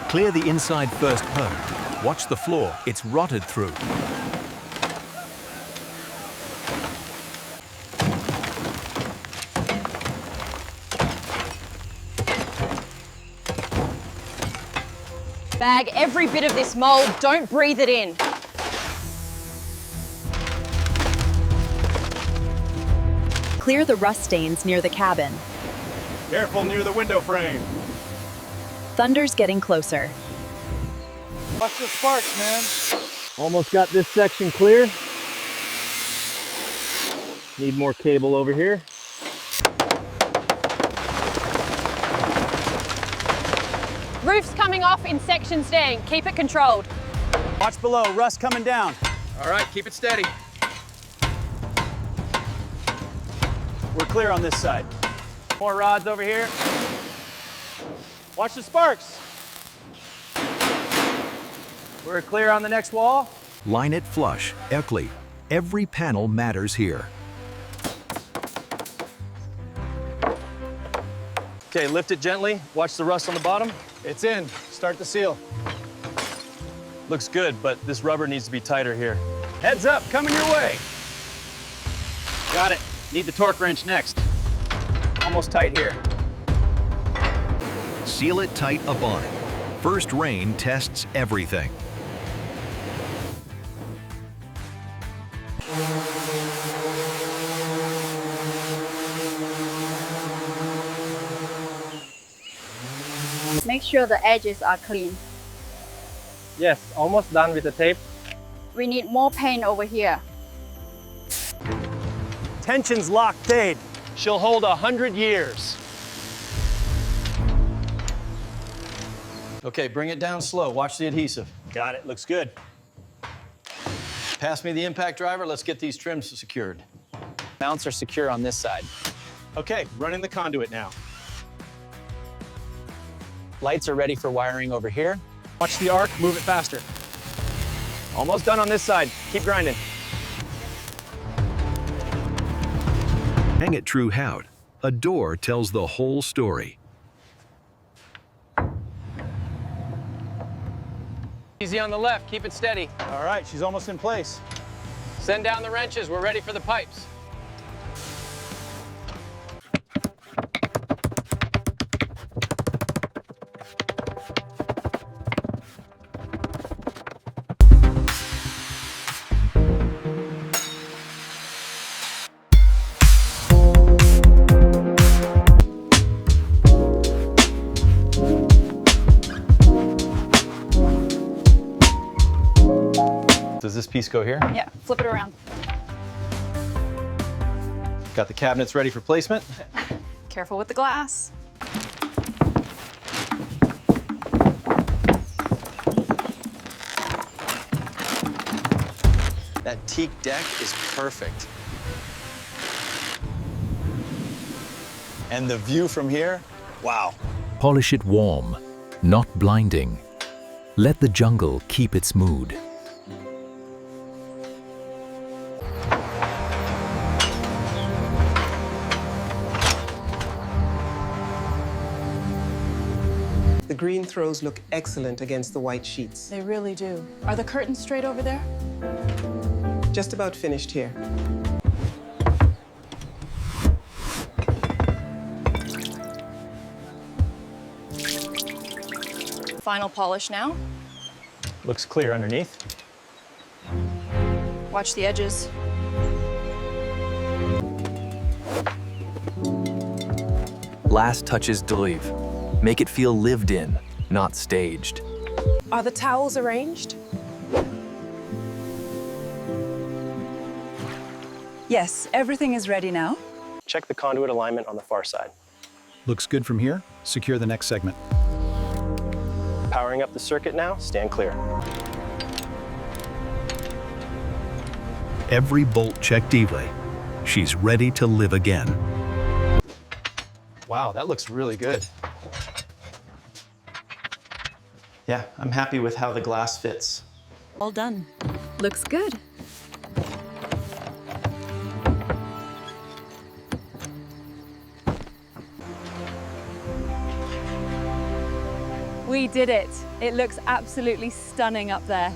Clear the inside first perm. Watch the floor, it's rotted through. Bag every bit of this mold, don't breathe it in. Clear the rust stains near the cabin. Careful near the window frame. Thunder's getting closer. Watch the sparks, man. Almost got this section clear. Need more cable over here. Roof's coming off in section staying. Keep it controlled. Watch below, rust coming down. All right, keep it steady. We're clear on this side. More rods over here. Watch the sparks. We're clear on the next wall. Line it flush, Erkli. Every panel matters here. Okay, lift it gently. Watch the rust on the bottom. It's in. Start the seal. Looks good, but this rubber needs to be tighter here. Heads up, coming your way. Got it. Need the torque wrench next. Almost tight here. Seal it tight up on it. First rain tests everything. Make sure the edges are clean. Yes, almost done with the tape. We need more paint over here. Tension's locked tight. She'll hold 100 years. Okay, bring it down slow. Watch the adhesive. Got it, looks good. Pass me the impact driver. Let's get these trims secured. Mounts are secure on this side. Okay, running the conduit now. Lights are ready for wiring over here. Watch the arc, move it faster. Almost done on this side. Keep grinding. Hang it true hout. A door tells the whole story. Easy on the left. Keep it steady. All right, she's almost in place. Send down the wrenches. We're ready for the pipes. Does this piece go here? Yeah, flip it around. Got the cabinets ready for placement. Careful with the glass. That teak deck is perfect. And the view from here, wow. Polish it warm, not blinding. Let the jungle keep its mood. The green throws look excellent against the white sheets. They really do. Are the curtains straight over there? Just about finished here. Final polish now. Looks clear underneath. Watch the edges. Last touches to leave. Make it feel lived in, not staged. Are the towels arranged? Yes, everything is ready now. Check the conduit alignment on the far side. Looks good from here. Secure the next segment. Powering up the circuit now, stand clear. Every bolt checked evenly. She's ready to live again. Wow, that looks really good. Yeah, I'm happy with how the glass fits. All done. Looks good. We did it. It looks absolutely stunning up there.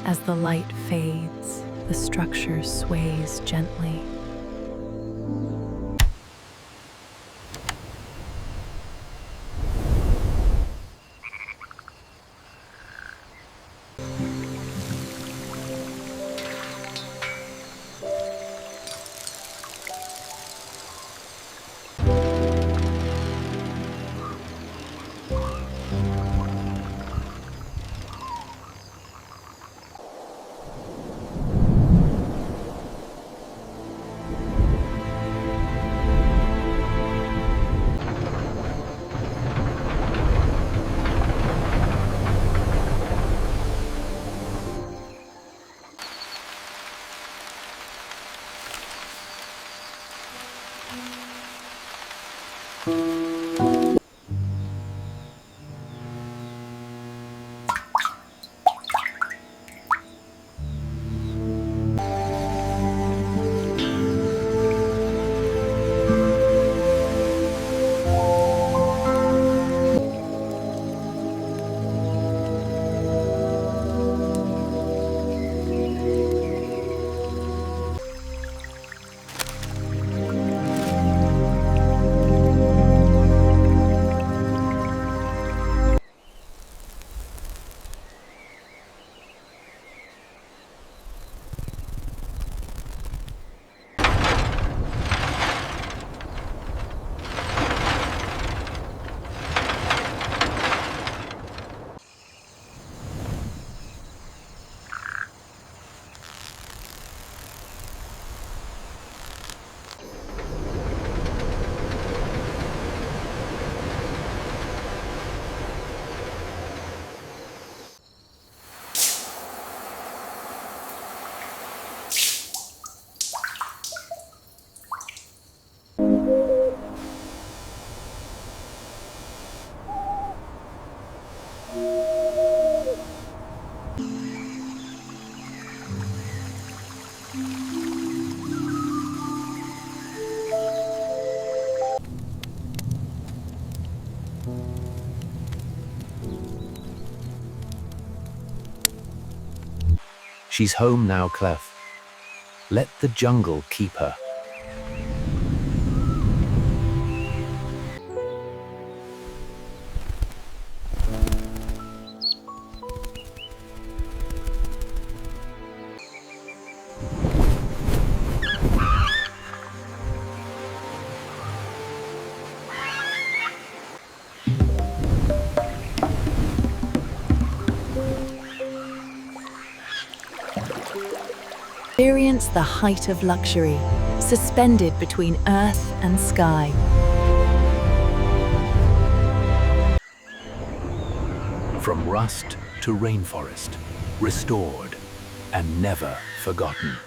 As the light fades, the structure sways gently. She's home now, Clef. Let the jungle keep her. Experience the height of luxury, suspended between earth and sky. From rust to rainforest, restored and never forgotten.